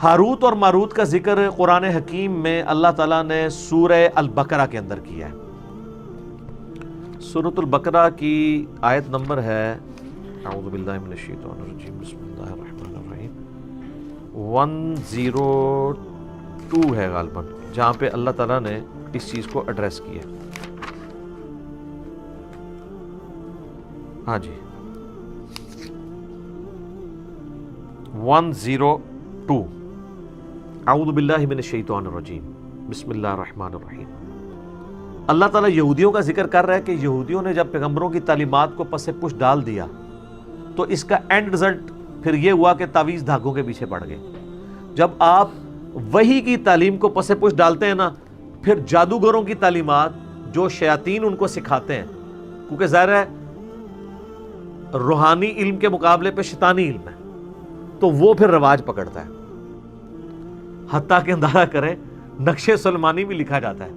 Harut اور ماروت کا ذکر قرآن حکیم میں اللہ تعالیٰ نے سورہ البقرہ کے اندر کیا ہے. سورۃ البقرہ کی آیت نمبر ہے اعوذ باللہ من الشیطان الرجیم بسم اللہ الرحمن الرحیم 102 ہے غالباً، جہاں پہ اللہ تعالیٰ نے اس چیز کو ایڈریس کیا. ہاں جی 102 اعوذ باللہ من الشیطان الرجیم بسم اللہ الرحمن الرحیم. اللہ تعالیٰ یہودیوں کا ذکر کر رہا ہے کہ یہودیوں نے جب پیغمبروں کی تعلیمات کو پس پش ڈال دیا تو اس کا اینڈ رزلٹ پھر یہ ہوا کہ تعویذ دھاگوں کے پیچھے پڑ گئے. جب آپ وحی کی تعلیم کو پس پش ڈالتے ہیں نا، پھر جادوگروں کی تعلیمات جو شیاطین ان کو سکھاتے ہیں، کیونکہ ظاہر ہے روحانی علم کے مقابلے پہ شیطانی علم ہے، تو وہ پھر رواج پکڑتا ہے. حتیٰ کہ اندازہ کریں نقش سلیمانی بھی لکھا جاتا ہے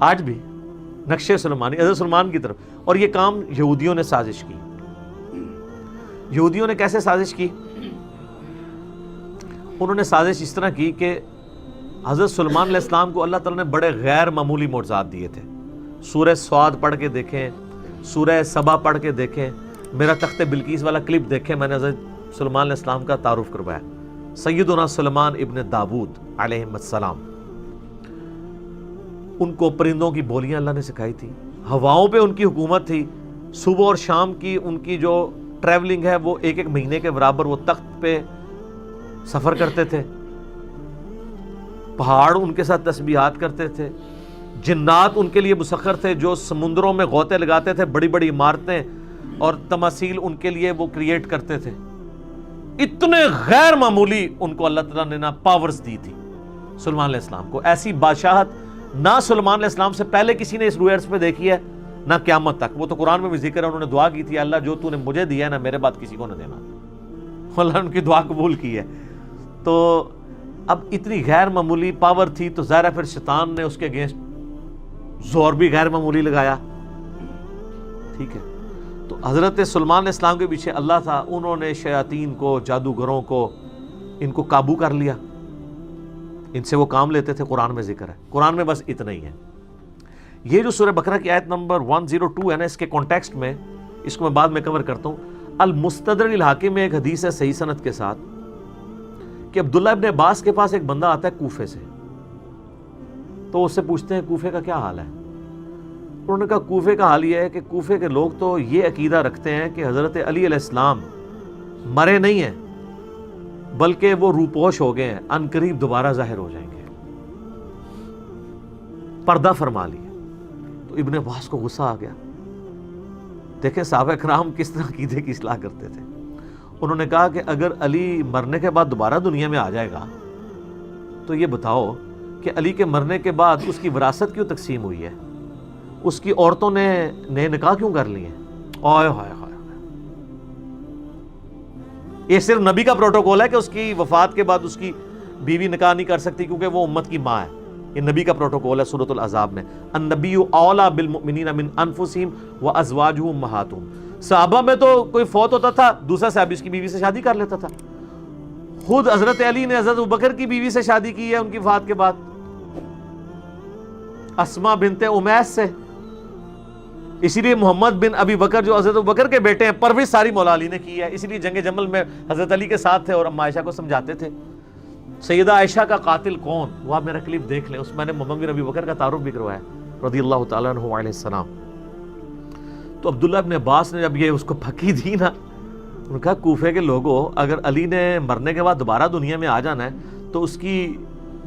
آج بھی، نقش سلیمانی حضرت سلمان کی طرف. اور یہ کام یہودیوں نے سازش کی. یہودیوں نے کیسے سازش کی؟ انہوں نے سازش اس طرح کی کہ حضرت سلمان علیہ السلام کو اللہ تعالیٰ نے بڑے غیر معمولی معجزات دیے تھے. سورہ سعد پڑھ کے دیکھیں، سورہ سبا پڑھ کے دیکھیں، میرا تخت بلقیس والا کلپ دیکھیں، میں نے حضرت سلمان علیہ السلام کا تعارف کروایا. سیدنا سلمان ابن داود علیہ السلام، ان کو پرندوں کی بولیاں اللہ نے سکھائی تھی، ہواؤں پہ ان کی حکومت تھی. صبح اور شام کی ان کی جو ٹریولنگ ہے وہ ایک ایک مہینے کے برابر وہ تخت پہ سفر کرتے تھے. پہاڑ ان کے ساتھ تسبیحات کرتے تھے. جنات ان کے لیے مسخر تھے جو سمندروں میں غوطے لگاتے تھے، بڑی بڑی عمارتیں اور تماثیل ان کے لیے وہ کریٹ کرتے تھے. اتنے غیر معمولی ان کو اللہ تعالیٰ نے پاورز دی تھی سلمان علیہ السلام کو. ایسی بادشاہت نہ سلمان علیہ السلام سے پہلے کسی نے اس روئرز پہ دیکھی ہے نہ قیامت تک. وہ تو قرآن میں بھی ذکر ہے، انہوں نے دعا کی تھی اللہ جو تو نے مجھے دیا ہے نا میرے بعد کسی کو نہ دینا. اللہ نے ان کی دعا قبول کی ہے. تو اب اتنی غیر معمولی پاور تھی تو ظاہر ہے پھر شیطان نے اس کے اگینسٹ زور بھی غیر معمولی لگایا. ٹھیک ہے، تو حضرت سلمان علیہ السلام کے پیچھے اللہ تھا، انہوں نے شیاطین کو، جادوگروں کو، ان کو قابو کر لیا. ان سے وہ کام لیتے تھے، قرآن میں ذکر ہے. قرآن میں بس اتنا ہی ہے. یہ جو سورہ بقرہ کی آیت نمبر 102 ہے نا، اس کے کانٹیکسٹ میں اس کو میں بعد میں کور کرتا ہوں. المستدرک الحاکم میں ایک حدیث ہے صحیح سند کے ساتھ کہ عبداللہ ابن عباس کے پاس ایک بندہ آتا ہے کوفے سے، تو اس سے پوچھتے ہیں کوفے کا کیا حال ہے. انہوں نے کہا کوفے کا حال یہ ہے کہ کوفے کے لوگ تو یہ عقیدہ رکھتے ہیں کہ حضرت علی علیہ السلام مرے نہیں ہیں بلکہ وہ روپوش ہو گئے ہیں، ان قریب دوبارہ ظاہر ہو جائیں گے، پردہ فرما لیے. تو ابن عباس کو غصہ آ گیا. دیکھیں صحابہ کرام کس طرح عقیدے کی اصلاح کرتے تھے. انہوں نے کہا کہ اگر علی مرنے کے بعد دوبارہ دنیا میں آ جائے گا تو یہ بتاؤ کہ علی کے مرنے کے بعد اس کی وراثت کیوں تقسیم ہوئی ہے، اس کی عورتوں نے نئے نکاح کیوں کر لیے ہیں. آئے ہائے ہائے، یہ صرف نبی کا پروٹوکول ہے کہ اس کی وفات کے بعد اس کی بیوی نکاح نہیں کر سکتی کیونکہ وہ امت کی ماں ہے. یہ نبی کا پروٹوکول ہے سورۃ الاحزاب میں، النبی اولیٰ بالمؤمنین من انفسہم وازواجہ امہاتہم. صحابہ میں تو کوئی فوت ہوتا تھا دوسرا صحابی اس کی بیوی سے شادی کر لیتا تھا. خود حضرت علی نے حضرت ابوبکر کی بیوی سے شادی کی ہے ان کی وفات کے بعد، اسماء بنت امیس سے. اسی لیے محمد بن ابی بکر جو حضرت ابوبکر کے بیٹے ہیں، پرورش ساری مولا علی نے کی ہے. اسی لیے جنگ جمل میں حضرت علی کے ساتھ تھے اور اما عائشہ کو سمجھاتے تھے. سیدہ عائشہ کا قاتل کون، وہ آپ میرا کلپ دیکھ لیں، اس میں نے محمد بن ابی بکر کا تعارف بھی کروایا رضی اللہ تعالیٰ عنہ علیہ السلام. تو عبداللہ ابن عباس نے جب یہ اس کو پھکی دی نا، انہوں نے کہا کوفے کے لوگوں اگر علی نے مرنے کے بعد دوبارہ دنیا میں آ جانا ہے تو اس کی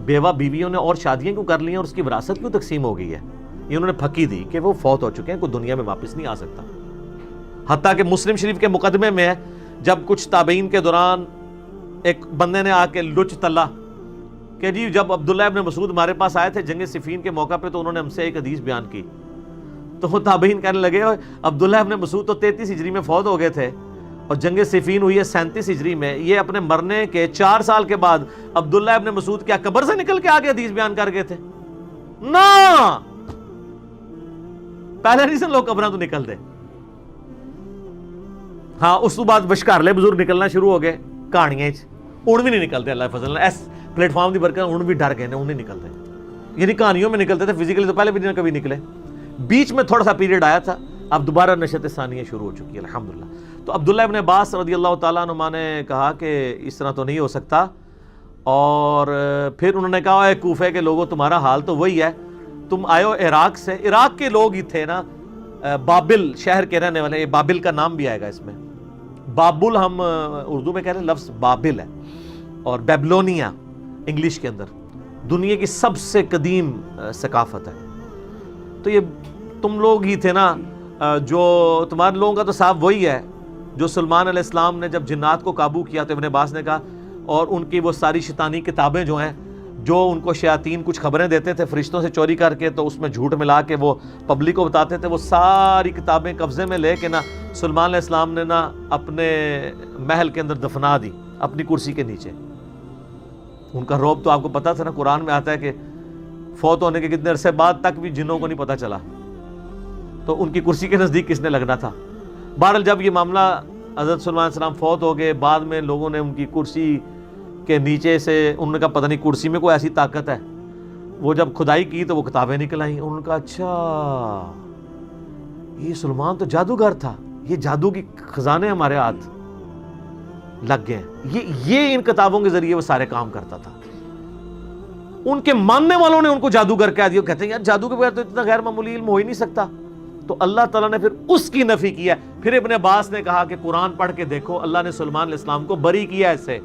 بیوہ بیویوں نے اور شادیاں کیوں کر لی ہیں اور اس کی وراثت کیوں تقسیم ہو گئی ہے. یہ انہوں نے پھکی دی کہ وہ فوت ہو چکے ہیں، کوئی دنیا میں واپس نہیں آ سکتا. حتیٰ کہ مسلم شریف کے مقدمے میں ہے جب کچھ تابعین کے دوران ایک بندے نے آ کے لچ تلا کہ جی جب عبداللہ ابن مسعود ہمارے پاس آئے تھے جنگ صفین کے موقع پہ تو انہوں نے ہم سے ایک حدیث بیان کی. تو وہ تابعین کہنے لگے عبداللہ ابن مسعود تو 33 ہجری میں فوت ہو گئے تھے اور جنگ صفین ہوئی ہے 37 ہجری میں. یہ اپنے مرنے کے 4 سال کے بعد عبداللہ ابن مسعود کیا قبر سے نکل کے آگے حدیث بیان کر گئے تھے؟ نا پہلے نہیں سن لوگ قبریں تو نکل دے. ہاں اس تو بعد بشکارلے بزرگ نکلنا شروع ہو گئے کہانیاں. اون بھی نہیں نکلتے اللہ فضل ایس پلیٹ فارم کی برکت اون بھی ڈر گئے اون نہیں نکلتے, یعنی کہانیوں میں نکلتے تھے, فزیکلی تو پہلے بھی نہیں کبھی نکلے, بیچ میں تھوڑا سا پیریڈ آیا تھا, اب دوبارہ نشت ثانیہ شروع ہو چکی ہے الحمدللہ. تو عبداللہ ابن عباس رضی اللہ تعالیٰ عنہ نے کہا کہ اس طرح تو نہیں ہو سکتا, اور پھر انہوں نے کہا اے کوفے کے لوگوں تمہارا حال تو وہی ہے, تم آئے ہو عراق سے, عراق کے لوگ ہی تھے نا, بابل شہر کے رہنے والے, بابل کا نام بھی آئے گا اس میں, بابل ہم اردو میں کہہ رہے ہیں, لفظ بابل ہے, اور بیبلونیا انگلش کے اندر دنیا کی سب سے قدیم ثقافت ہے. تو یہ تم لوگ ہی تھے نا, جو تمہارے لوگوں کا تو صاحب وہی ہے جو سلمان علیہ السلام نے جب جنات کو قابو کیا تو ابن عباس نے کہا, اور ان کی وہ ساری شیطانی کتابیں جو ہیں, جو ان کو شیاطین کچھ خبریں دیتے تھے فرشتوں سے چوری کر کے, تو اس میں جھوٹ ملا کے وہ پبلک کو بتاتے تھے, وہ ساری کتابیں قبضے میں لے کے نا سلمان علیہ السلام نے نا اپنے محل کے اندر دفنا دی اپنی کرسی کے نیچے. ان کا رعب تو آپ کو پتا تھا نا, قرآن میں آتا ہے کہ فوت ہونے کے کتنے عرصے بعد تک بھی جنوں کو نہیں پتا چلا, تو ان کی کرسی کے نزدیک کس نے لگنا تھا. بہرحال جب یہ معاملہ حضرت سلمان علیہ السلام فوت ہو گئے, بعد میں لوگوں نے ان کی کرسی کے نیچے سے, انہوں نے کہا پتہ نہیں کرسی میں کوئی ایسی طاقت ہے, وہ جب کھدائی کی تو وہ کتابیں نکل آئیں. انہوں نے کہا اچھا یہ سلمان تو جادوگر تھا, یہ جادو کی خزانے ہمارے ہاتھ لگ گئے, یہ ان کتابوں کے ذریعے وہ سارے کام کرتا تھا. ان کے ماننے والوں نے ان کو جادوگر کہہ دیا, کہتے ہیں یار جادو کے بغیر تو اتنا غیر معمولی علم ہو ہی نہیں سکتا. تو اللہ تعالیٰ نے پھر اس کی نفی کیا. پھر ابن عباس نے کہا کہ قرآن پڑھ کے دیکھو, اللہ نے سلمان علیہ السلام کو بری کیا اسے.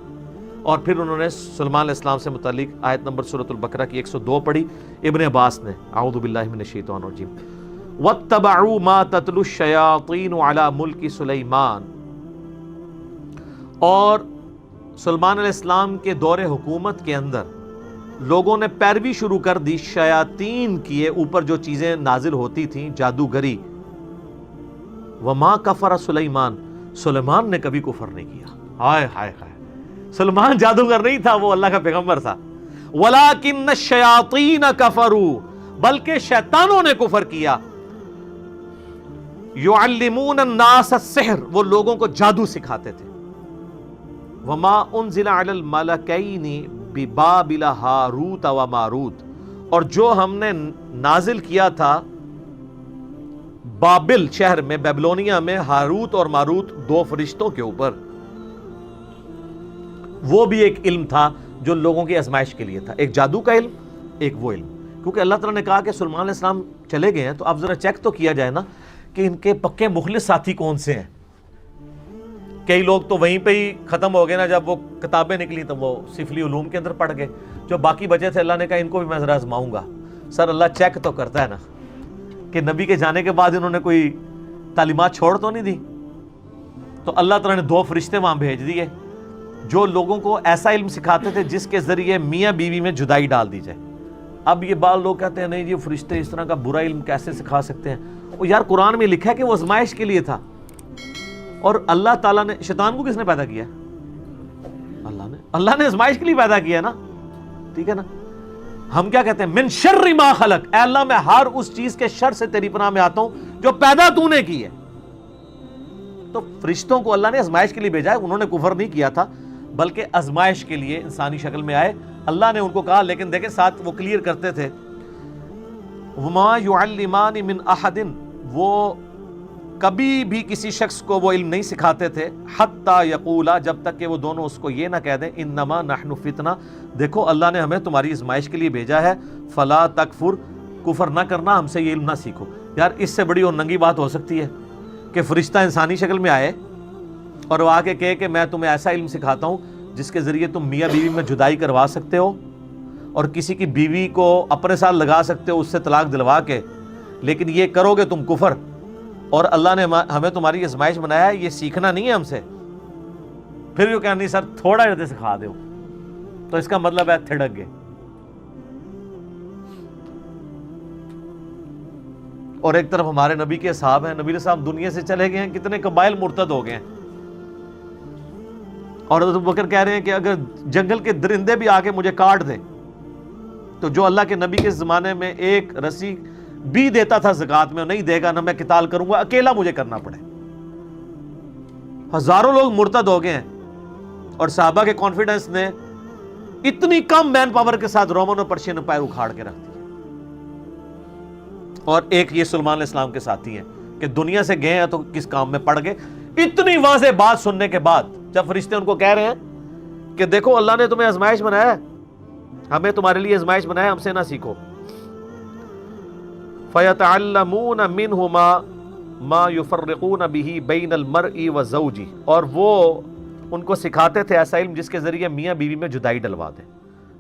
اور پھر انہوں نے سلمان علیہ السلام سے متعلق آیت نمبر سورۃ البقرہ کی 102 پڑھی ابن عباس نے, اعوذ باللہ من الشیطان الرجیم, وَاتَّبَعُوا مَا تَتْلُو الشَّيَاطِينُ عَلَى مُلْكِ سُلَيْمَانَ. اور سلمان علیہ السلام کے دور حکومت کے اندر لوگوں نے پیروی شروع کر دی شیاطین کی اوپر جو چیزیں نازل ہوتی تھیں, جادوگری. وَمَا كَفَرَ سُلَيْمَانَ, سلیمان نے کبھی کفر نہیں کیا. ہائے ہائے ہائے, سلمان جادوگر نہیں تھا, وہ اللہ کا پیغمبر تھا. وَلَكِنَّ الشَّيَاطِينَ كَفَرُوا, بلکہ شیطانوں نے کفر کیا. يُعَلِّمُونَ النَّاسَ السِّحْرَ, وہ لوگوں کو جادو سکھاتے تھے. وَمَا أُنزِلَ عَلَى الْمَلَكَيْنِ بِبَابِلَ هَارُوتَ وَمَارُوتَ, اور جو ہم نے نازل کیا تھا بابل شہر میں, بیبلونیا میں, ہاروت اور ماروت دو فرشتوں کے اوپر. وہ بھی ایک علم تھا جو لوگوں کی آزمائش کے لیے تھا, ایک جادو کا علم, ایک وہ علم. کیونکہ اللہ تعالیٰ نے کہا کہ سلمان علیہ السلام چلے گئے ہیں, تو اب ذرا چیک تو کیا جائے نا کہ ان کے پکے مخلص ساتھی کون سے ہیں. کئی لوگ تو وہیں پہ ہی ختم ہو گئے نا, جب وہ کتابیں نکلی تو وہ سفلی علوم کے اندر پڑ گئے. جو باقی بچے تھے اللہ نے کہا ان کو بھی میں ذرا آزماؤں گا. سر اللہ چیک تو کرتا ہے نا کہ نبی کے جانے کے بعد انہوں نے کوئی تعلیمات چھوڑ تو نہیں دی. تو اللہ تعالیٰ نے دو فرشتے وہاں بھیج دیے جو لوگوں کو ایسا علم سکھاتے تھے جس کے ذریعے میاں بیوی میں جدائی ڈال دی جائے. اب یہ بعض لوگ کہتے ہیں نہیں یہ فرشتے اس طرح کا برا علم کیسے سکھا سکتے ہیں. وہ یار قرآن میں لکھا ہے کہ وہ آزمائش کے لیے تھا, اور اللہ تعالیٰ نے, شیطان کو کس نے پیدا کیا؟ اللہ نے آزمائش کے لیے پیدا کیا نا, ٹھیک ہے نا. ہم کیا کہتے ہیں, من شر ما خلق, اے اللہ میں ہر اس چیز کے شر سے تیری پناہ میں آتا ہوں جو پیدا تو نے کی ہے. تو فرشتوں کو اللہ نے آزمائش کے لیے بھیجا ہے, انہوں نے کفر نہیں کیا تھا بلکہ آزمائش کے لیے انسانی شکل میں آئے. اللہ نے ان کو کہا, لیکن دیکھیں ساتھ وہ کلیئر کرتے تھے, وما يعلمان من احد, وہ کبھی بھی کسی شخص کو وہ علم نہیں سکھاتے تھے, حتی یقولا, جب تک کہ وہ دونوں اس کو یہ نہ کہہ دیں, انما نحن فتنہ, دیکھو اللہ نے ہمیں تمہاری آزمائش کے لیے بھیجا ہے, فلا تکفر, کفر نہ کرنا, ہم سے یہ علم نہ سیکھو. یار اس سے بڑی اور ننگی بات ہو سکتی ہے کہ فرشتہ انسانی شکل میں آئے اور وہ آ کے کہے کہ میں تمہیں ایسا علم سکھاتا ہوں جس کے ذریعے تم میاں بیوی میں جدائی کروا سکتے ہو اور کسی کی بیوی کو اپنے ساتھ لگا سکتے ہو اس سے طلاق دلوا کے, لیکن یہ کرو گے تم کفر, اور اللہ نے ہمیں تمہاری آزمائش بنایا ہے, یہ سیکھنا نہیں ہے ہم سے. پھر بھی وہ کہا نہیں سر تھوڑا جیسے سکھا دو, تو اس کا مطلب ہے تھڑک گئے. اور ایک طرف ہمارے نبی کے اصحاب ہیں, نبی صاحب دنیا سے چلے گئے ہیں, کتنے قبائل مرتد ہو گئے ہیں. اور حضرت بکر کہہ رہے ہیں کہ اگر جنگل کے درندے بھی آ کے مجھے کاٹ دیں تو جو اللہ کے نبی کے زمانے میں ایک رسی بھی دیتا تھا زکات میں, نہیں دے گا, نہ میں قتال کروں گا, اکیلا مجھے کرنا پڑے. ہزاروں لوگ مرتد ہو گئے ہیں, اور صحابہ کے کانفیڈنس نے اتنی کم مین پاور کے ساتھ رومن اور پرشین امپائر اکھاڑ کے رکھ دیا. اور ایک یہ سلیمان علیہ السلام کے ساتھی ہیں کہ دنیا سے گئے ہیں تو کس کام میں پڑ گئے. اتنی واضح بات سننے کے بعد جب فرشتے ان کو کہہ رہے ہیں کہ دیکھو اللہ نے تمہیں آزمائش بنایا ہے, ہمیں تمہارے لیے آزمائش بنایا, ہم سے نہ سیکھو. فَيَتَعَلَّمُونَ مِنْهُمَا مَا يُفَرِّقُونَ بِهِ بَيْنَ الْمَرْءِ وَزَوْجِهِ, اور وہ ان کو سکھاتے تھے ایسا علم جس کے ذریعے میاں بیوی میں جدائی ڈلوا دیں.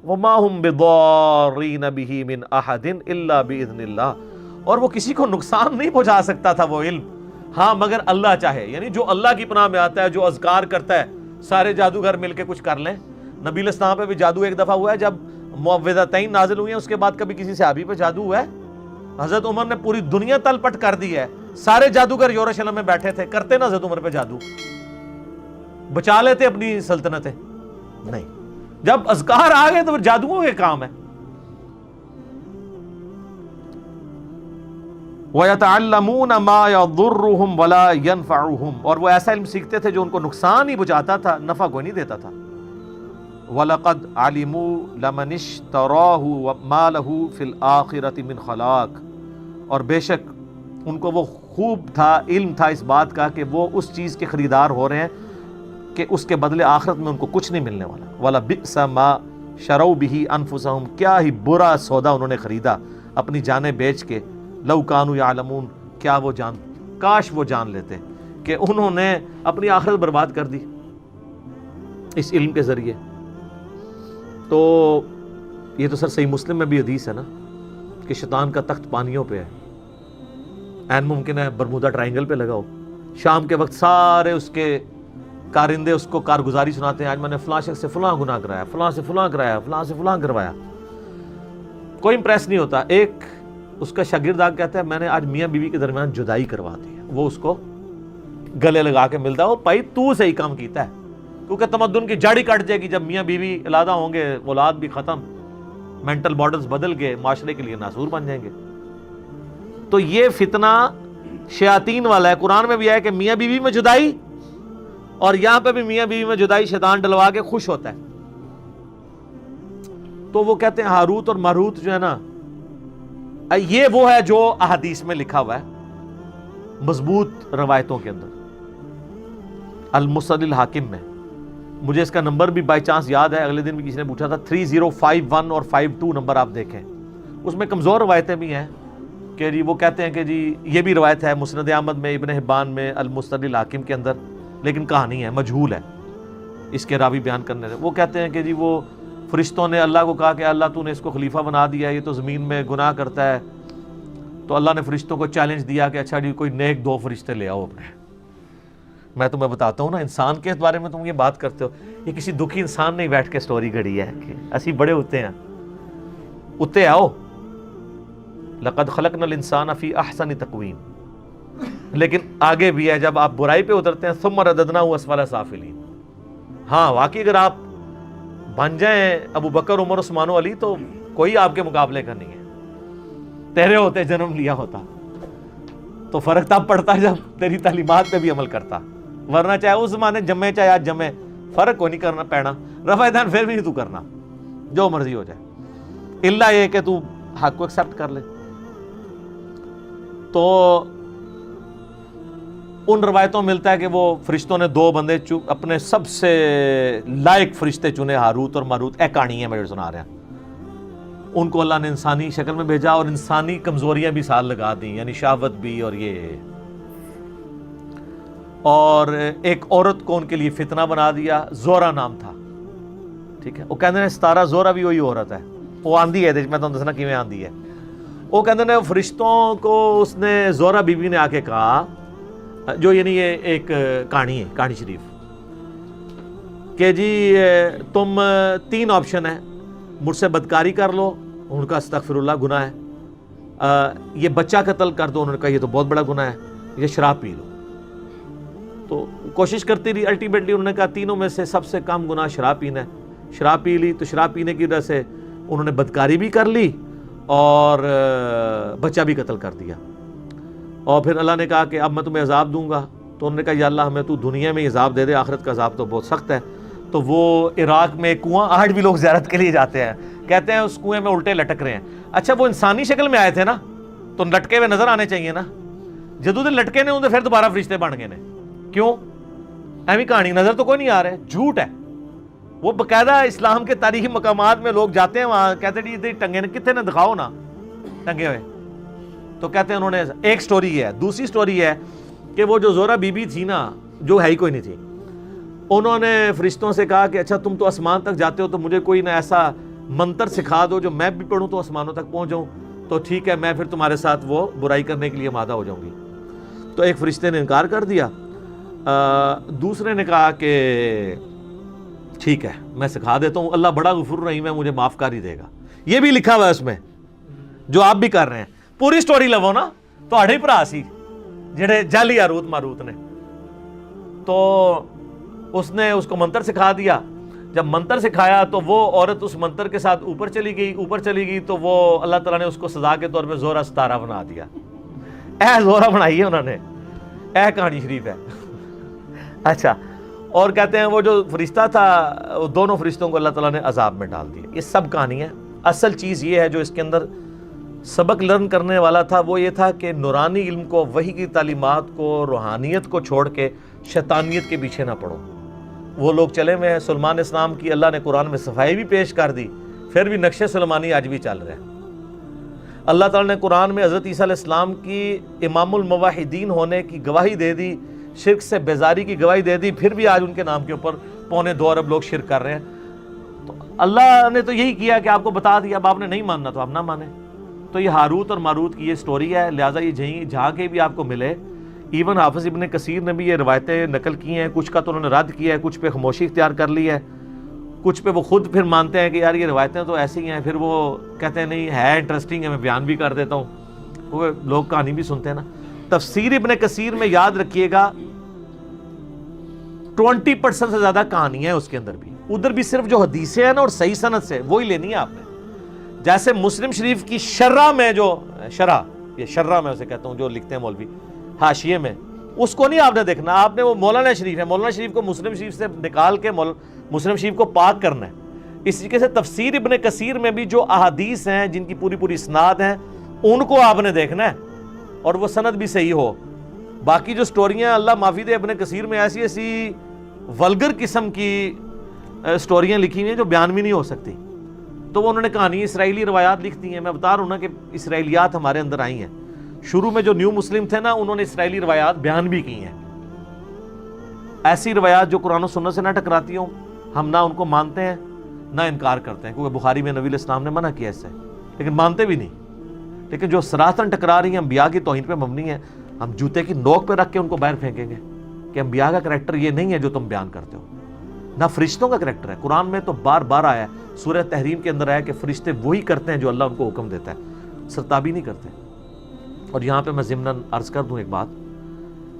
وَمَا هُمْ بِضَارِّينَ بِهِ مِنْ أَحَدٍ إِلَّا بِإِذْنِ اللَّهِ, اور وہ کسی کو نقصان نہیں پہنچا سکتا تھا وہ علم, ہاں مگر اللہ چاہے. یعنی جو اللہ کی پناہ میں آتا ہے, جو اذکار کرتا ہے, سارے جادوگر مل کے کچھ کر لیں. نبی علیہ السلام پہ بھی جادو ایک دفعہ ہوا ہے جب معوذتین نازل ہوئی ہیں, اس کے بعد کبھی کسی صحابی پہ جادو ہوا ہے؟ حضرت عمر نے پوری دنیا تل پٹ کر دی ہے, سارے جادوگر یروشلم میں بیٹھے تھے, کرتے نا حضرت عمر پہ جادو, بچا لیتے اپنی سلطنتیں؟ نہیں. جب اذکار آ گئے تو پھر جادوؤں کے کام ہے. وَيَتَعَلَّمُونَ مَا يَضُرُّهُمْ وَلَا يَنْفَعُهُمْ, اور وہ ایسا علم سیکھتے تھے جو ان کو نقصان ہی پہنچاتا تھا, نفع کوئی نہیں دیتا تھا. وَلَقَدْ عَلِمُوا لَمَنِ اشْتَرَاهُ مَا لَهُ فِي الْآخِرَةِ مِنْ خَلَاقٍ, اور بے شک ان کو وہ خوب تھا, علم تھا اس بات کا کہ وہ اس چیز کے خریدار ہو رہے ہیں کہ اس کے بدلے آخرت میں ان کو کچھ نہیں ملنے والا. وَلَبِئْسَ مَا شَرَوْا بِهِ أَنفُسَهُمْ, کیا ہی برا سودا انہوں نے خریدا اپنی جانیں بیچ کے. لو کانوا یعلمون, کیا وہ کاش وہ جان لیتے کہ انہوں نے اپنی آخرت برباد کر دی اس علم کے ذریعے. تو یہ تو سر صحیح مسلم میں بھی حدیث ہے نا کہ شیطان کا تخت پانیوں پہ ہے, این ممکن ہے برمودا ٹرائنگل پہ لگا ہو, شام کے وقت سارے اس کے کارندے اس کو کارگزاری سناتے ہیں, آج میں نے فلاں شخص سے فلاں گناہ کرایا, فلاں سے فلاں کرایا, فلاں سے فلاں کروایا. کوئی امپریس نہیں ہوتا. ایک اس کا شاگرد آ کہتا ہے میں نے آج میاں بیوی کے درمیان جدائی کروا دی ہے. وہ اس کو گلے لگا کے ملتا ہے, وہ بھائی تو صحیح کام کیتا ہے, کیونکہ تمدن کی جڑ ہی کٹ جائے گی جب میاں بیوی علیحدہ ہوں گے, اولاد بھی ختم, مینٹل ماڈلز بدل گئے, معاشرے کے لیے ناسور بن جائیں گے. تو یہ فتنہ شیاطین والا ہے. قرآن میں بھی ہے کہ میاں بیوی میں جدائی, اور یہاں پہ بھی میاں بیوی میں جدائی شیطان ڈلوا کے خوش ہوتا ہے. تو وہ کہتے ہیں ہاروت اور ماروت جو ہے نا, یہ وہ ہے جو احادیث میں لکھا ہوا ہے مضبوط روایتوں کے اندر, المسند الحاکم میں. مجھے اس کا نمبر بھی بائی چانس یاد ہے, اگلے دن بھی کسی نے پوچھا تھا, 3051 اور 52 نمبر آپ دیکھیں. اس میں کمزور روایتیں بھی ہیں کہ جی وہ کہتے ہیں کہ جی یہ بھی روایت ہے مسند احمد میں, ابن حبان میں, المسند الحاکم کے اندر, لیکن کہانی ہے, مجہول ہے اس کے راوی بیان کرنے سے. وہ کہتے ہیں کہ جی وہ فرشتوں نے اللہ کو کہا کہ اللہ تو نے اس کو خلیفہ بنا دیا, یہ تو زمین میں گناہ کرتا ہے. تو اللہ نے فرشتوں کو چیلنج دیا کہ اچھا جی کوئی نیک 2 فرشتے لے آؤ اپنے. میں تمہیں بتاتا ہوں نا, انسان کے بارے میں تم یہ بات کرتے ہو, یہ کسی دکھی انسان نے بیٹھ کے سٹوری گھڑی ہے کہ اسی بڑے ہوتے ہیں, اتے آؤ. لقد خلقنا الانسان فی احسن تقویم. لیکن آگے بھی ہے, جب آپ برائی پہ اترتے ہیں ثم رددناہ اسفل سافلین. ہاں واقعی اگر آپ بن جائیں ابو بکر, عمر, عثمان و علی, تو کوئی آپ کے مقابلے کا نہیں ہے. تیرے ہوتے جنم لیا ہوتا تو فرق تب پڑتا جب تیری تعلیمات پہ بھی عمل کرتا, ورنہ چاہے اس زمانے جمے چاہے آج جمے, فرق کوئی نہیں کرنا پینا. رفع دین پھر بھی نہیں تو کرنا, جو مرضی ہو جائے, اللہ یہ کہ تو حق کو ایکسیپٹ کر لے. تو ان روایتوں ملتا ہے کہ وہ فرشتوں نے 2 بندے اپنے سب سے لائق فرشتے چنے, ہاروت اور ماروت. کہانی ہے میں سنا رہا ہوں. ان کو اللہ نے انسانی شکل میں بھیجا اور انسانی کمزوریاں بھی ساتھ لگا دیں, یعنی شہوت بھی اور یہ. اور ایک عورت کو ان کے لیے فتنہ بنا دیا, زورا نام تھا. ٹھیک ہے, وہ کہتے ہیں ستارہ زورا بھی وہی عورت ہے, وہ آندھی ہے, میں تمہیں دسنا کیویں آندھی ہے. وہ کہتے ہیں فرشتوں کو اس نے زورا بی بی نے آ کے کہا, جو یعنی یہ ایک کہانی ہے, کہانی شریف, کہ جی تم 3 آپشن ہیں, مجھ سے بدکاری کر لو, ان کا استغفر اللہ گناہ ہے, یہ بچہ قتل کر دو, انہوں نے کہا یہ تو بہت بڑا گناہ ہے, یہ شراب پی لو. تو کوشش کرتی رہی, الٹیمیٹلی انہوں نے کہا تینوں میں سے سب سے کم گناہ شراب پینا ہے. شراب پی لی, تو شراب پینے کی وجہ سے انہوں نے بدکاری بھی کر لی اور بچہ بھی قتل کر دیا. اور پھر اللہ نے کہا کہ اب میں تمہیں عذاب دوں گا. تو انہوں نے کہا یا اللہ ہمیں تو دنیا میں عذاب دے دے, آخرت کا عذاب تو بہت سخت ہے. تو وہ عراق میں کنواں آج بھی لوگ زیارت کے لیے جاتے ہیں, کہتے ہیں اس کنویں میں الٹے لٹک رہے ہیں. اچھا وہ انسانی شکل میں آئے تھے نا, تو لٹکے ہوئے نظر آنے چاہیے نا. جدو دے لٹکے نے اندر پھر دوبارہ فرشتے بن گئے نے, کیوں؟ ایویں کہانی نظر تو کوئی نہیں آ رہے, جھوٹ ہے. وہ باقاعدہ اسلام کے تاریخی مقامات میں لوگ جاتے ہیں, وہاں کہتے ہیں جی ٹنگے نے کتنے نے دکھاؤ نا ٹنگے ہوئے, تو کہتے ہیں انہوں نے. ایک سٹوری ہے. دوسری سٹوری ہے کہ وہ جو زورا بی بی تھی نا, جو ہے ہی کوئی نہیں تھی, انہوں نے فرشتوں سے کہا کہ اچھا تم تو آسمان تک جاتے ہو تو مجھے کوئی نہ ایسا منتر سکھا دو جو میں بھی پڑھوں تو آسمانوں تک پہنچ جاؤں, تو ٹھیک ہے میں پھر تمہارے ساتھ وہ برائی کرنے کے لیے آمادہ ہو جاؤں گی. تو ایک فرشتے نے انکار کر دیا, دوسرے نے کہا کہ ٹھیک ہے میں سکھا دیتا ہوں, اللہ بڑا غفور رحیم ہے, مجھے معاف کر ہی دے گا. یہ بھی لکھا ہوا ہے اس میں جو آپ بھی کر رہے ہیں. پوری سٹوری لو نا, تو آڑے بھرا سی جڑے جعلی ہاروت ماروت نے, تو اس نے اس کو منتر سکھا دیا. جب منتر سکھایا تو وہ عورت اس منتر کے ساتھ اوپر چلی گئی تو وہ اللہ تعالیٰ نے اس کو سزا کے طور پہ زورا ستارہ بنا دیا. زورا بنائی ہے انہوں نے, کہانی شریف ہے. اچھا, اور کہتے ہیں وہ جو فرشتہ تھا, دونوں فرشتوں کو اللہ تعالیٰ نے عذاب میں ڈال دیا. یہ سب کہانی ہے. اصل چیز یہ ہے جو اس کے اندر سبق لرن کرنے والا تھا, وہ یہ تھا کہ نورانی علم کو, وحی کی تعلیمات کو, روحانیت کو چھوڑ کے شیطانیت کے پیچھے نہ پڑو. وہ لوگ چلے ہوئے ہیں. سلمان اسلام کی اللہ نے قرآن میں صفائی بھی پیش کر دی, پھر بھی نقش سلمانی آج بھی چل رہے ہیں. اللہ تعالیٰ نے قرآن میں حضرت عیسیٰ علیہ السلام کی امام الموحدین ہونے کی گواہی دے دی, شرک سے بیزاری کی گواہی دے دی, پھر بھی آج ان کے نام کے اوپر 2.25 ارب لوگ شرک کر رہے ہیں. تو اللہ نے تو یہی کیا کہ آپ کو بتا دیا, اب آپ نے نہیں ماننا تو آپ نہ مانیں. تو یہ ہاروت اور ماروت کی یہ سٹوری ہے, لہٰذا یہ جہاں کے بھی آپ کو ملے. ایون حافظ ابن کثیر نے بھی یہ روایتیں نقل کی ہیں, کچھ کا تو انہوں نے رد کیا ہے, کچھ پہ خاموشی اختیار کر لی ہے, کچھ پہ وہ خود پھر مانتے ہیں کہ یار یہ روایتیں تو ایسی ہیں, پھر وہ کہتے ہیں نہیں ہے انٹرسٹنگ ہے, میں بیان بھی کر دیتا ہوں. وہ لوگ کہانی بھی سنتے ہیں نا. تفسیر ابن کثیر میں یاد رکھیے گا 20% سے زیادہ کہانی ہے اس کے اندر بھی. ادھر بھی صرف جو حدیثیں ہیں نا اور صحیح سند سے وہی لینی ہے آپ نے. جیسے مسلم شریف کی شرح میں جو شرح میں اسے کہتا ہوں جو لکھتے ہیں مولوی حاشیے میں, اس کو نہیں آپ نے دیکھنا. آپ نے وہ مولانا شریف ہے, مولانا شریف کو مسلم شریف سے نکال کے مسلم شریف کو پاک کرنا ہے. اس طریقے سے تفسیر ابن کثیر میں بھی جو احادیث ہیں جن کی پوری اسناد ہیں ان کو آپ نے دیکھنا ہے, اور وہ سند بھی صحیح ہو. باقی جو سٹوریاں اللہ معافی دے ابن کثیر میں ایسی ولگر قسم کی سٹوریاں لکھی ہوئی ہیں جو بیان بھی نہیں ہو سکتی. تو وہ انہوں نے کہانی اسرائیلی روایات لکھ دی ہیں. میں بتا رہا ہوں نا کہ اسرائیلیات ہمارے اندر آئی ہیں. شروع میں جو نیو مسلم تھے نا, انہوں نے اسرائیلی روایات بیان بھی کی ہیں. ایسی روایات جو قرآن و سنت سے نہ ٹکراتی ہوں, ہم نہ ان کو مانتے ہیں نہ انکار کرتے ہیں, کیونکہ بخاری میں نبی علیہ السلام نے منع کیا اس سے, لیکن مانتے بھی نہیں. لیکن جو سراحتاً ٹکرا رہی ہیں, انبیاء کی توہین پہ مبنی ہے, ہم جوتے کی نوک پہ رکھ کے ان کو باہر پھینکیں گے کہ انبیاء کا کریکٹر یہ نہیں ہے جو تم بیان کرتے ہو, نہ فرشتوں کا کریکٹر ہے. قرآن میں تو بار بار آیا ہے, سورہ تحریم کے اندر آیا کہ فرشتے وہی کرتے ہیں جو اللہ ان کو حکم دیتا ہے, سرتابی نہیں کرتے. اور یہاں پہ میں ضمناً عرض کر دوں ایک بات,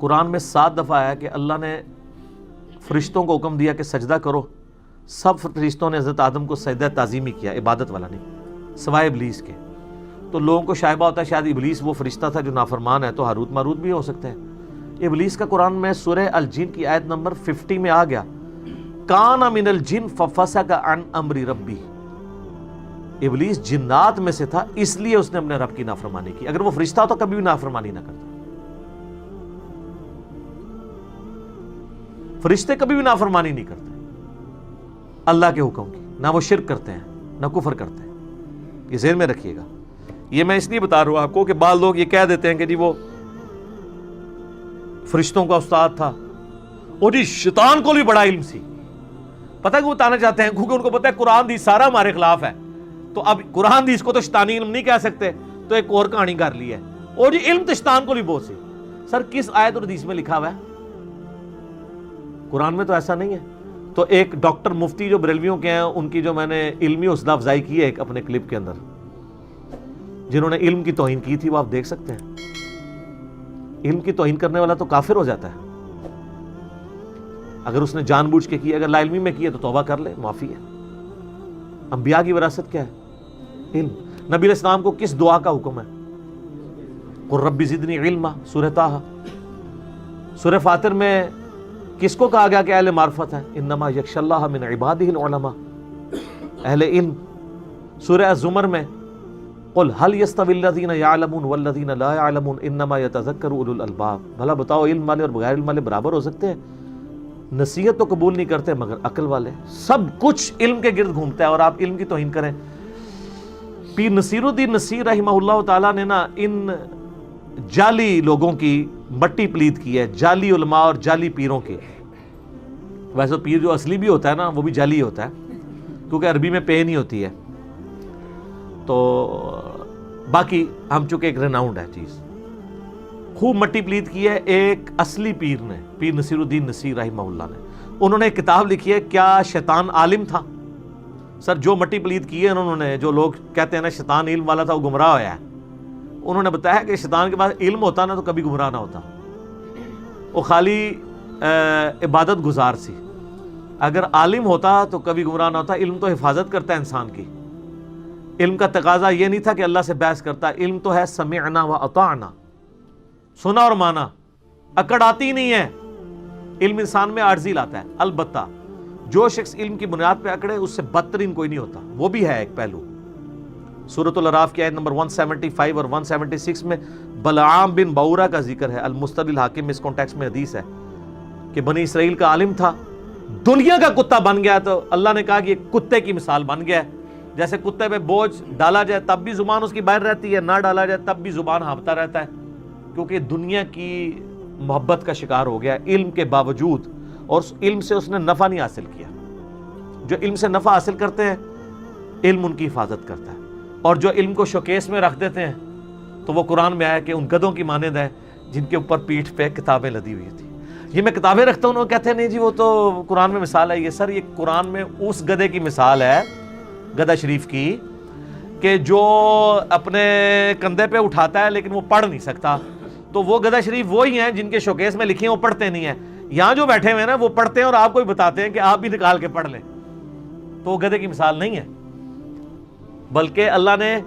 قرآن میں 7 دفعہ آیا کہ اللہ نے فرشتوں کو حکم دیا کہ سجدہ کرو. سب فرشتوں نے حضرت آدم کو سجدہ تعظیمی کیا, عبادت والا نہیں, سوائے ابلیس کے. تو لوگوں کو شائبہ ہوتا ہے شاید ابلیس وہ فرشتہ تھا جو نافرمان ہے, تو ہاروت ماروت بھی ہو سکتا ہے. ابلیس کا قرآن میں سورہ الجن کی آیت نمبر 50 میں آ گیا, کان من الجن ففسق عن امر ربی. ابلیس جنات میں سے تھا, اس لیے اس نے اپنے رب کی نافرمانی کی. اگر وہ فرشتہ ہوتا کبھی بھی نافرمانی نہ کرتا. فرشتے کبھی بھی نافرمانی نہیں کرتے اللہ کے حکم کی, نہ وہ شرک کرتے ہیں نہ کفر کرتے ہیں. یہ ذہن میں رکھیے گا. یہ میں اس لیے بتا رہا ہوں آپ کو کہ بعض لوگ یہ کہہ دیتے ہیں کہ جی وہ فرشتوں کا استاد تھا, اور جی شیطان کو بھی بڑا علم سی. پتہ کہ وہ بتانا چاہتے ہیں کیونکہ ان کو پتہ ہے قرآن دی سارا ہمارے خلاف ہے, تو اب قرآن دی اس کو تو شیطانی علم نہیں کہہ سکتے, تو ایک اور کہانی کر لی ہے, اور جی علم تو شیطان کو بھی بہت سی. سر کس آیت اور حدیث میں لکھا ہوا ہے؟ قرآن میں تو ایسا نہیں ہے. تو ایک ڈاکٹر مفتی جو بریلویوں کے ہیں, ان کی جو میں نے علمی حوصلہ افزائی کی ہے ایک اپنے کلپ کے اندر, جنہوں نے علم کی توہین کی تھی, وہ آپ دیکھ سکتے ہیں. علم کی توہین کرنے والا تو کافر ہو جاتا ہے اگر اس نے جان بوجھ کے کی. اگر لا علمی میں کی ہے تو توبہ کر لے, معافی ہے. انبیاء کی وراثت کیا ہے؟ علم. نبی علیہ السلام کو کس دعا کا حکم ہے؟ قل رب زدنی علما, سورہ طٰہٰ. سورہ فاطر میں کس کو کہا گیا کہ اہل معرفت ہیں؟ انما یخشی اللہ من عبادہ العلماء، اہل علم۔ سورہ الزمر میں قل هل يستوي الذين يعلمون والذين لا يعلمون انما يتذكر اولو الالباب، بھلا بتاؤ علم والے اور بغیر علم والے برابر ہو سکتے ہیں؟ نصیحت تو قبول نہیں کرتے مگر عقل والے۔ سب کچھ علم کے گرد گھومتا ہے اور آپ علم کی توہین کریں۔ پیر نصیر الدین نصیر رحمہ اللہ تعالیٰ نے نا ان جعلی لوگوں کی مٹی پلید کی ہے، جعلی علماء اور جعلی پیروں کی۔ ویسے پیر جو اصلی بھی ہوتا ہے نا وہ بھی جعلی ہوتا ہے، کیونکہ عربی میں پے نہیں ہوتی ہے۔ تو باقی ہم چونکہ ایک ریناؤنڈ ہے چیز، خوب مٹی پلید کی ہے ایک اصلی پیر نے، پیر نصیر الدین نصیر رحمہ اللہ نے۔ انہوں نے ایک کتاب لکھی ہے کیا شیطان عالم تھا؟ سر جو مٹی پلید کی ہے انہوں نے، جو لوگ کہتے ہیں نا شیطان علم والا تھا وہ گمراہ ہوا ہے، انہوں نے بتایا کہ شیطان کے پاس علم ہوتا نا تو کبھی گمراہ نہ ہوتا، وہ خالی عبادت گزار سی۔ اگر عالم ہوتا تو کبھی گمراہ نہ ہوتا۔ علم تو حفاظت کرتا ہے انسان کی، علم کا تقاضا یہ نہیں تھا کہ اللہ سے بحث کرتا، علم تو ہے سمعنا و اطعنا، سنا اور مانا، اکڑ آتی نہیں ہے۔ علم انسان میں عاجزی لاتا ہے، البتہ جو شخص علم کی بنیاد پہ اکڑے اس سے بدترین کوئی نہیں ہوتا، وہ بھی ہے ایک پہلو۔ سورۃ الاعراف کی آیت نمبر 175 اور 176 میں بلعام بن بعورہ کا ذکر ہے، المستدل الحاکم میں اس کانٹیکس میں حدیث ہے کہ بنی اسرائیل کا عالم تھا، دنیا کا کتا بن گیا، تو اللہ نے کہا کہ یہ کتے کی مثال بن گیا ہے۔ جیسے کتے پہ بوجھ ڈالا جائے تب بھی زبان اس کی باہر رہتی ہے، نہ ڈالا جائے تب بھی زبان ہانپتا رہتا ہے، کیونکہ دنیا کی محبت کا شکار ہو گیا علم کے باوجود، اور اس علم سے اس نے نفع نہیں حاصل کیا۔ جو علم سے نفع حاصل کرتے ہیں علم ان کی حفاظت کرتا ہے، اور جو علم کو شوکیس میں رکھ دیتے ہیں تو وہ قرآن میں آیا کہ ان گدھوں کی مانند ہے جن کے اوپر پیٹھ پہ کتابیں لدی ہوئی تھی۔ یہ میں کتابیں رکھتا ہوں، وہ کہتے ہیں نہیں جی وہ تو قرآن میں مثال ہے۔ یہ سر یہ قرآن میں اس گدھے کی مثال ہے، گدھا شریف کی، کہ جو اپنے کندھے پہ اٹھاتا ہے لیکن وہ پڑھ نہیں سکتا، تو وہ گدھا شریف وہی ہیں جن کے شوکیس میں لکھے ہیں وہ پڑھتے نہیں ہیں۔ یہاں جو بیٹھے ہوئے ہیں نا وہ پڑھتے ہیں اور آپ کو بھی بتاتے ہیں کہ آپ بھی نکال کے پڑھ لیں، تو وہ گدھے کی مثال نہیں ہے، بلکہ اللہ نے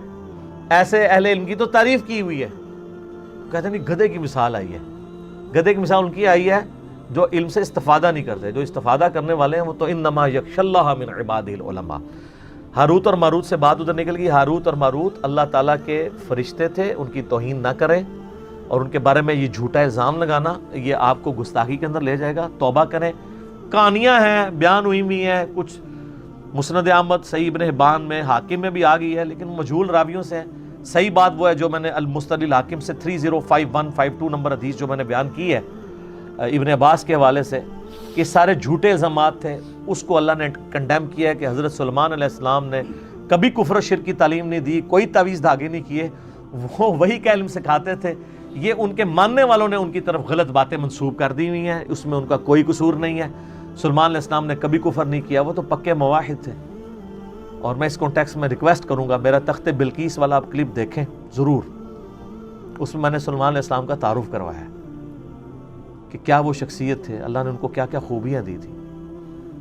ایسے اہل علم کی تو تعریف کی ہوئی ہے، کہتے ہیں گدھے کی مثال آئی ہے۔ گدھے کی مثال ان کی آئی ہے جو علم سے استفادہ نہیں کرتے، جو استفادہ کرنے والے ہیں وہ تو انما یخشی اللہ من عبادہ العلماء۔ ہاروت اور ماروت سے بات ادھر نکل گئی۔ ہاروت اور ماروت اللہ تعالیٰ کے فرشتے تھے، ان کی توہین نہ کریں، اور ان کے بارے میں یہ جھوٹا الزام لگانا یہ آپ کو گستاخی کے اندر لے جائے گا۔ توبہ کریں۔ کہانیاں ہیں، بیان ہوئی ہوئی ہیں، کچھ مسند احمد، صحیح ابن حبان میں، حاکم میں بھی آ گئی ہے، لیکن مجہول راویوں سے ہے۔ صحیح بات وہ ہے جو میں نے المستدل الحاکم سے 305152 نمبر حدیث جو میں نے بیان کی ہے ابن عباس کے حوالے سے، کہ سارے جھوٹے الزامات تھے، اس کو اللہ نے کنڈیم کیا ہے کہ حضرت سلیمان علیہ السلام نے کبھی کفر و شرک کی تعلیم نہیں دی، کوئی تعویذ دھاگے نہیں کیے، وہ وہی کا علم سکھاتے تھے۔ یہ ان کے ماننے والوں نے ان کی طرف غلط باتیں منسوب کر دی ہوئی ہیں، اس میں ان کا کوئی قصور نہیں ہے۔ سلیمان علیہ السلام نے کبھی کفر نہیں کیا، وہ تو پکے موحد تھے۔ اور میں اس کانٹیکس میں ریکویسٹ کروں گا میرا تخت بلقیس والا آپ کلپ دیکھیں ضرور، اس میں نے سلیمان علیہ السلام کا تعارف کروایا ہے کہ کیا وہ شخصیت تھے، اللہ نے ان کو کیا کیا خوبیاں دی تھی۔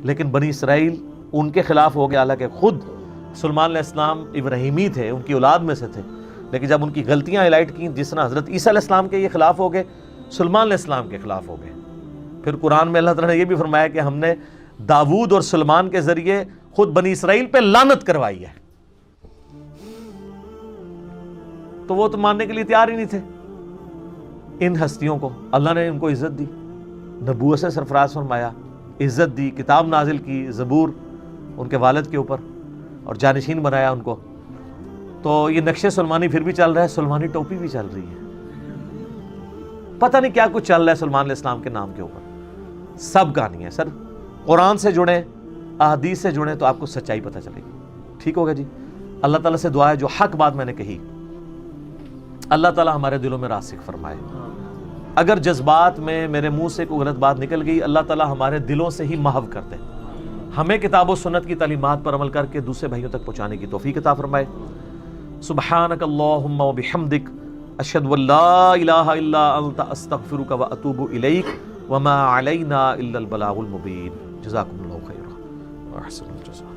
لیکن بنی اسرائیل ان کے خلاف ہو گیا، حالانکہ خود سلیمان علیہ السلام ابراہیمی تھے، ان کی اولاد میں سے تھے، لیکن جب ان کی غلطیاں ہائی لائٹ کی، جس طرح حضرت عیسیٰ علیہ السلام کے یہ خلاف ہو گئے، سلیمان علیہ السلام کے خلاف ہو گئے۔ پھر قرآن میں اللہ تعالیٰ نے یہ بھی فرمایا کہ ہم نے داؤد اور سلیمان کے ذریعے خود بنی اسرائیل پہ لعنت کروائی ہے، تو وہ تو ماننے کے لیے تیار ہی نہیں تھے۔ ان ہستیوں کو اللہ نے ان کو عزت دی، نبوت سے سرفراز فرمایا، عزت دی، کتاب نازل کی، زبور ان کے والد کے اوپر، اور جانشین بنایا ان کو۔ تو یہ نقشے سلمانی پھر بھی چل رہا ہے، سلمانی ٹوپی بھی چل رہی ہے، پتہ نہیں کیا کچھ چل رہا ہے سلیمان علیہ السلام کے نام کے اوپر۔ سب کہانی ہے سر، قرآن سے جڑیں، احادیث سے جڑیں تو آپ کو سچائی پتہ چلے گی۔ ٹھیک ہوگا جی؟ اللہ تعالیٰ سے دعا ہے جو حق بات میں نے کہی اللہ تعالیٰ ہمارے دلوں میں راسخ فرمائے۔ اگر جذبات میں میرے منہ سے کوئی غلط بات نکل گئی، اللہ تعالیٰ ہمارے دلوں سے ہی محو کر دے، ہمیں کتاب و سنت کی تعلیمات پر عمل کر کے دوسرے بھائیوں تک پہنچانے کی توفیق عطا فرمائے۔ سبحانک اللہم و بحمدک، اشہد ان لا الہ الا انت، استغفرک و اتوب الیک، وما علینا الا البلاغ المبین۔ جزاکم اللہ خیرا و احسن الجزاء۔